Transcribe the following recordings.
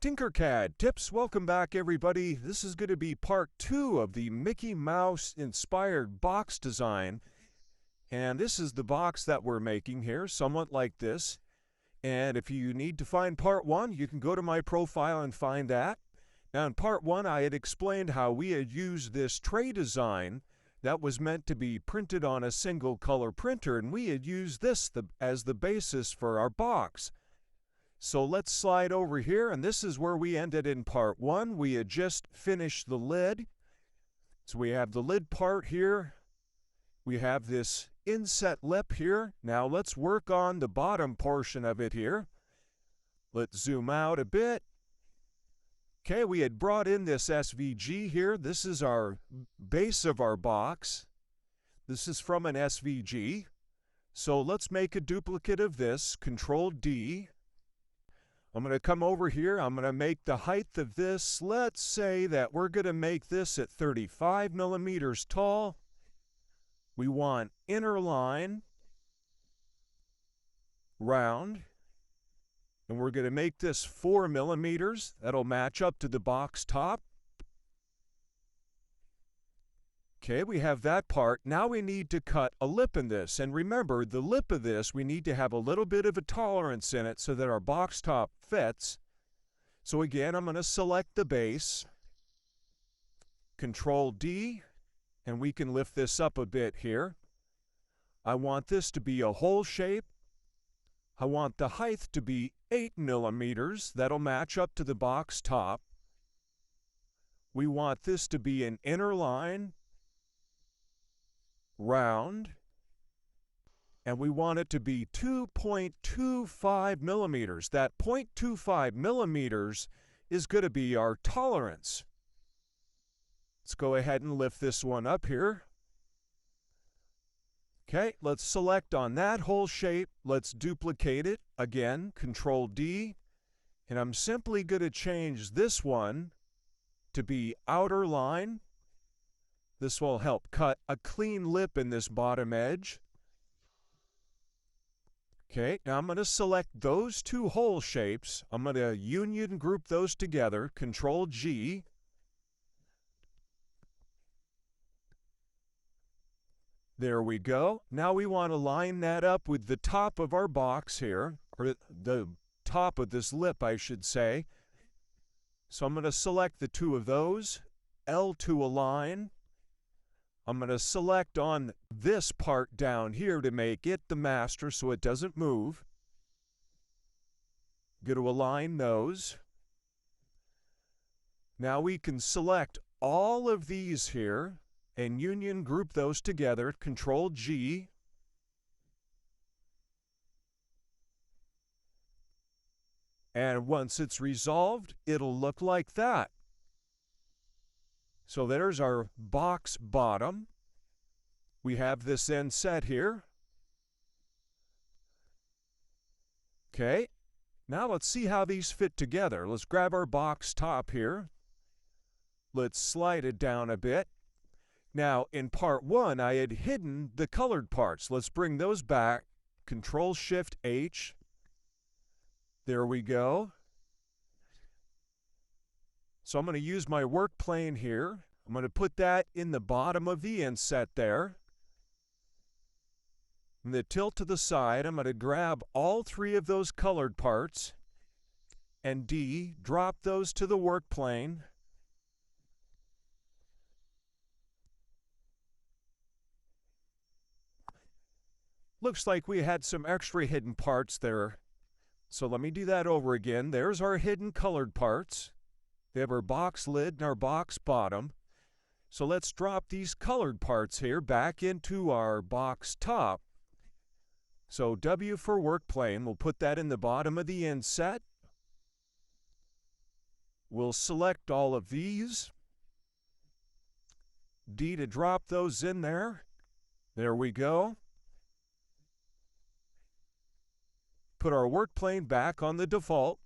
TinkerCAD tips. Welcome back, everybody. This is going to be part 2 of the Mickey Mouse inspired box design. And this is the box that we're making here, somewhat like this. And if you need to find part 1, you can go to my profile and find that. Now in part 1, I had explained how we had used this tray design that was meant to be printed on a single color printer, and we had used this as the basis for our box. So let's slide over here, and this is where we ended in part 1. We had just finished the lid. So we have the lid part here. We have this inset lip here. Now let's work on the bottom portion of it here. Let's zoom out a bit. Okay, we had brought in this SVG here. This is our base of our box. This is from an SVG. So let's make a duplicate of this. Control D. I'm going to come over here. I'm going to make the height of this. Let's say that we're going to make this at 35 millimeters tall. We want inner line, round, and we're going to make this 4 millimeters. That'll match up to the box top. Okay, we have that part. Now we need to cut a lip in this. And remember, the lip of this, we need to have a little bit of a tolerance in it so that our box top fits. So again, I'm going to select the base, Control D, and we can lift this up a bit here. I want this to be a hole shape. I want the height to be 8 millimeters. That'll match up to the box top. We want this to be an inner line, round, and we want it to be 2.25 millimeters. That 0.25 millimeters is going to be our tolerance. Let's go ahead and lift this one up here. Okay, let's select on that whole shape. Let's duplicate it. Again, Control D, and I'm simply going to change this one to be outer line. This will help cut a clean lip in this bottom edge. Okay, now I'm going to select those two hole shapes. I'm going to union group those together, Control G. There we go. Now we want to line that up with the top of our box here, or the top of this lip, I should say. So I'm going to select the two of those, L to align. I'm going to select on this part down here to make it the master so it doesn't move. Going to align those. Now we can select all of these here and union group those together, Control G. And once it's resolved, it'll look like that. So there's our box bottom. We have this end set here. Okay, now let's see how these fit together. Let's grab our box top here. Let's slide it down a bit. Now in part 1, I had hidden the colored parts. Let's bring those back. Control Shift H. There we go. So I'm going to use my work plane here. I'm going to put that in the bottom of the inset there. And the tilt to the side, I'm going to grab all 3 of those colored parts and D, drop those to the work plane. Looks like we had some extra hidden parts there. So let me do that over again. There's our hidden colored parts. We have our box lid and our box bottom. So let's drop these colored parts here back into our box top. So W for work plane, we'll put that in the bottom of the inset. We'll select all of these. D to drop those in there. There we go. Put our work plane back on the default.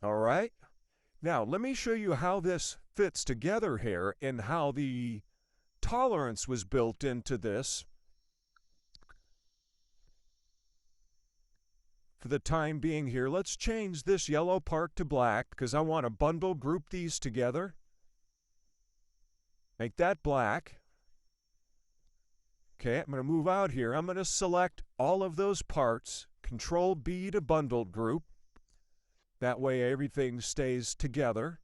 All right. Now, let me show you how this fits together here and how the tolerance was built into this. For the time being here, let's change this yellow part to black because I want to bundle group these together. Make that black. Okay, I'm going to move out here. I'm going to select all of those parts, Control B to bundle group. That way everything stays together.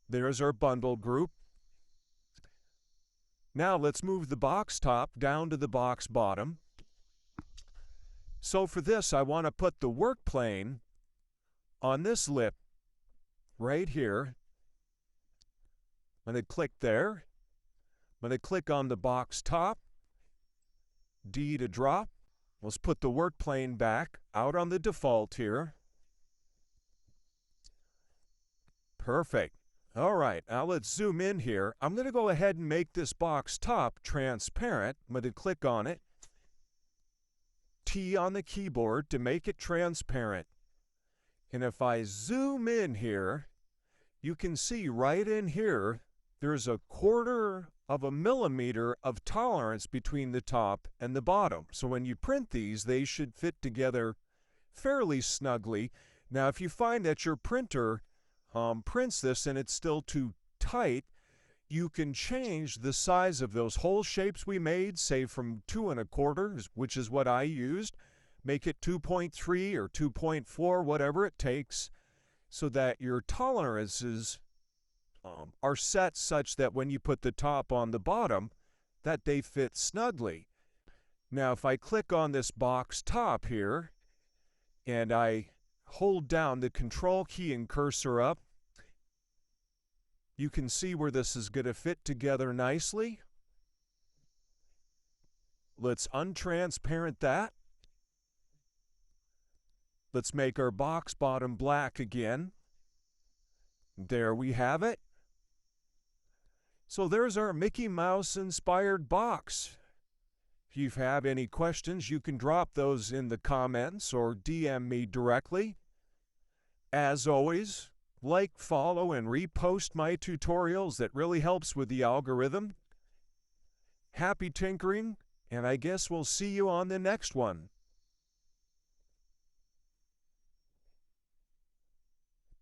There's our bundle group. Now let's move the box top down to the box bottom. So for this, I want to put the work plane on this lip right here. I'm going to click there. I'm going to click on the box top, D to drop. Let's put the work plane back out on the default here. Perfect. All right, now let's zoom in here. I'm going to go ahead and make this box top transparent. I'm going to click on it. T on the keyboard to make it transparent. And if I zoom in here, you can see right in here, there's 1/4 of a millimeter of tolerance between the top and the bottom. So when you print these, they should fit together fairly snugly. Now, if you find that your printer prints this and it's still too tight, you can change the size of those hole shapes we made, say from 2 1/4, which is what I used. Make it 2.3 or 2.4, whatever it takes, so that your tolerances are set such that when you put the top on the bottom, that they fit snugly. Now, if I click on this box top here, and I hold down the Control key and cursor up, you can see where this is going to fit together nicely. Let's untransparent that. Let's make our box bottom black again. There we have it. So there's our Mickey Mouse inspired box. If you have any questions, you can drop those in the comments or DM me directly. As always, like, follow, and repost my tutorials. That really helps with the algorithm. Happy tinkering, and I guess we'll see you on the next one.